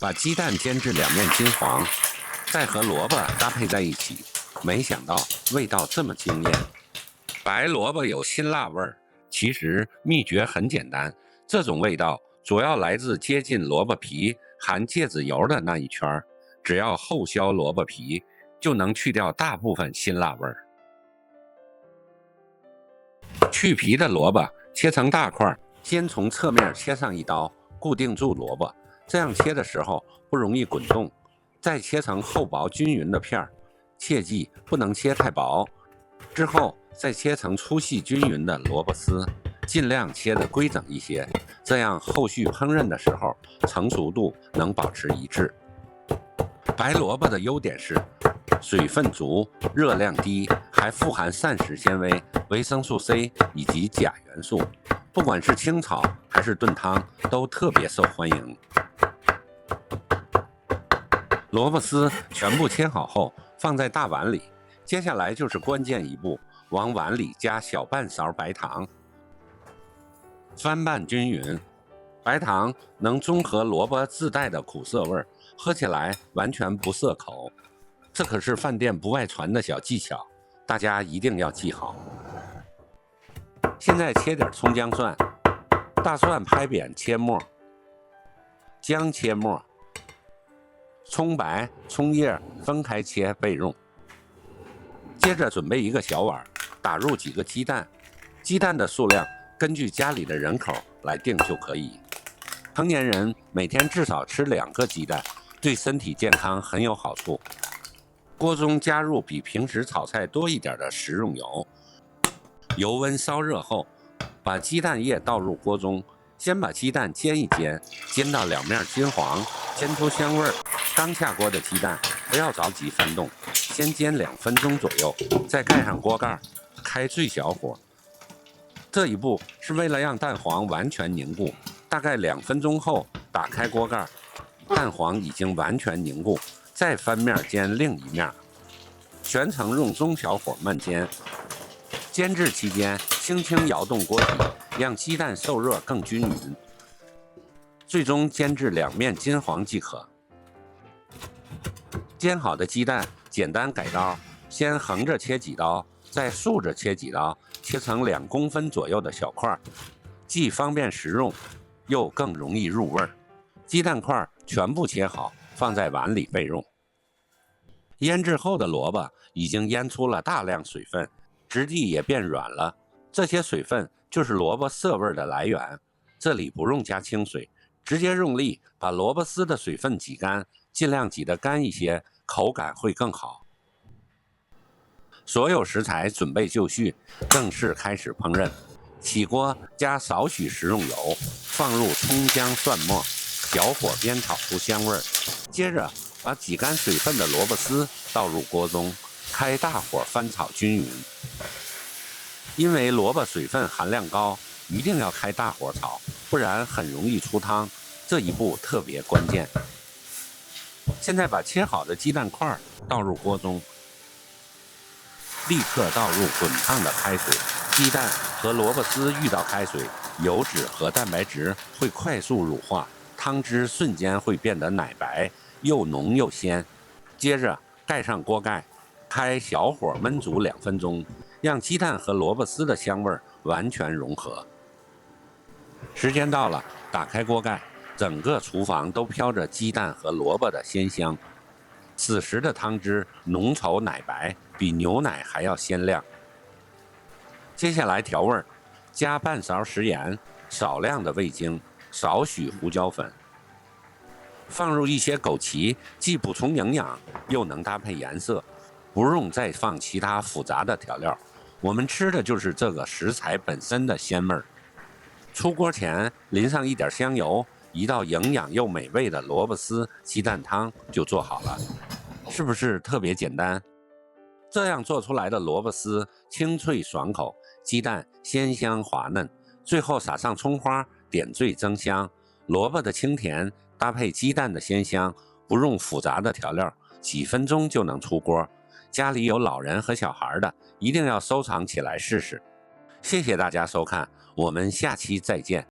把雞蛋煎至兩面金黃，再和蘿蔔搭配在一起，沒想到味道這麼驚豔。白蘿蔔有辛辣味兒，其實秘訣很簡單，這種味道主要來自接近蘿蔔皮含芥子油的那一圈，只要後削蘿蔔皮，就能去掉大部分辛辣味兒。去皮的蘿蔔切成大塊，先從側面切上一刀，固定住蘿蔔，這樣切的時候不容易滾動。再切成厚薄均勻的片，切記不能切太薄。之後再切成粗細均勻的蘿蔔絲，盡量切得規整一些，這樣後續烹飪的時候成熟度能保持一致。白蘿蔔的優點是水分足、熱量低，還富含膳食纖維、維生素 C 以及鉀元素，不管是清炒還是燉湯都特別受歡迎。蘿蔔絲全部切好後放在大碗裡，接下來就是關鍵一步，往碗裡加小半勺白糖，翻拌均勻。白糖能中和蘿蔔自帶的苦澀味，喝起來完全不澀口。這可是飯店不外傳的小技巧，大家一定要記好。現在切點蔥薑蒜，大蒜拍扁切末，薑切末，蔥白、蔥葉分開切備用。接着準備一個小碗，打入幾個雞蛋，雞蛋的數量根據家裡的人口來定就可以。成年人每天至少吃2個雞蛋，對身體健康很有好處。鍋中加入比平時炒菜多一點的食用油，油溫燒熱後，把雞蛋液倒入鍋中，先把雞蛋煎一煎，煎到兩面金黃，煎出香味兒。剛下鍋的雞蛋不要着急翻動，先煎2分鐘左右，再蓋上鍋蓋，開最小火。這一步是為了讓蛋黃完全凝固，大概2分鐘後打開鍋蓋，蛋黃已經完全凝固，再翻面煎另一面，全程用中小火慢煎。煎制期間輕輕搖動鍋底，讓雞蛋受熱更均勻，最終煎至兩面金黃即可。煎好的雞蛋簡單改刀，先橫着切幾刀，再豎着切幾刀，切成2公分左右的小塊，既方便食用，又更容易入味。雞蛋塊全部切好，放在碗裡備用。醃制後的蘿蔔已經醃出了大量水分，質地也變軟了，這些水分就是蘿蔔澀味的來源。這裡不用加清水，直接用力把蘿蔔絲的水分擠乾，盡量擠得乾一些，口感會更好。所有食材準備就緒，正式開始烹飪。起鍋加少許食用油，放入蔥薑蒜末，小火煸炒出香味兒。接着把擠乾水分的蘿蔔絲倒入鍋中，開大火翻炒均勻。因為蘿蔔水分含量高，一定要開大火炒，不然很容易出湯，這一步特別關鍵。現在把切好的雞蛋塊倒入鍋中，立刻倒入滾燙的開水。雞蛋和蘿蔔絲遇到開水，油脂和蛋白質會快速乳化，湯汁瞬間會變得奶白，又濃又鮮。接着蓋上鍋蓋，開小火燜煮2分鐘，讓雞蛋和蘿蔔絲的香味完全融合。時間到了，打開鍋蓋，整個廚房都飄着雞蛋和蘿蔔的鮮香。此時的湯汁濃稠奶白，比牛奶還要鮮亮。接下來調味，加半勺食鹽，少量的味精，少許胡椒粉，放入一些枸杞，既補充營養，又能搭配顏色，不用再放其他複雜的調料。我們吃的就是這個食材本身的鮮味兒。出鍋前淋上一點香油，一道營養又美味的蘿蔔絲雞蛋湯就做好了，是不是特別簡單？這樣做出來的蘿蔔絲清脆爽口，雞蛋鮮香滑嫩，最後撒上蔥花點綴增香。蘿蔔的清甜搭配雞蛋的鮮香，不用複雜的調料，幾分鐘就能出鍋。家裡有老人和小孩的，一定要收藏起來試試。謝謝大家收看，我們下期再見。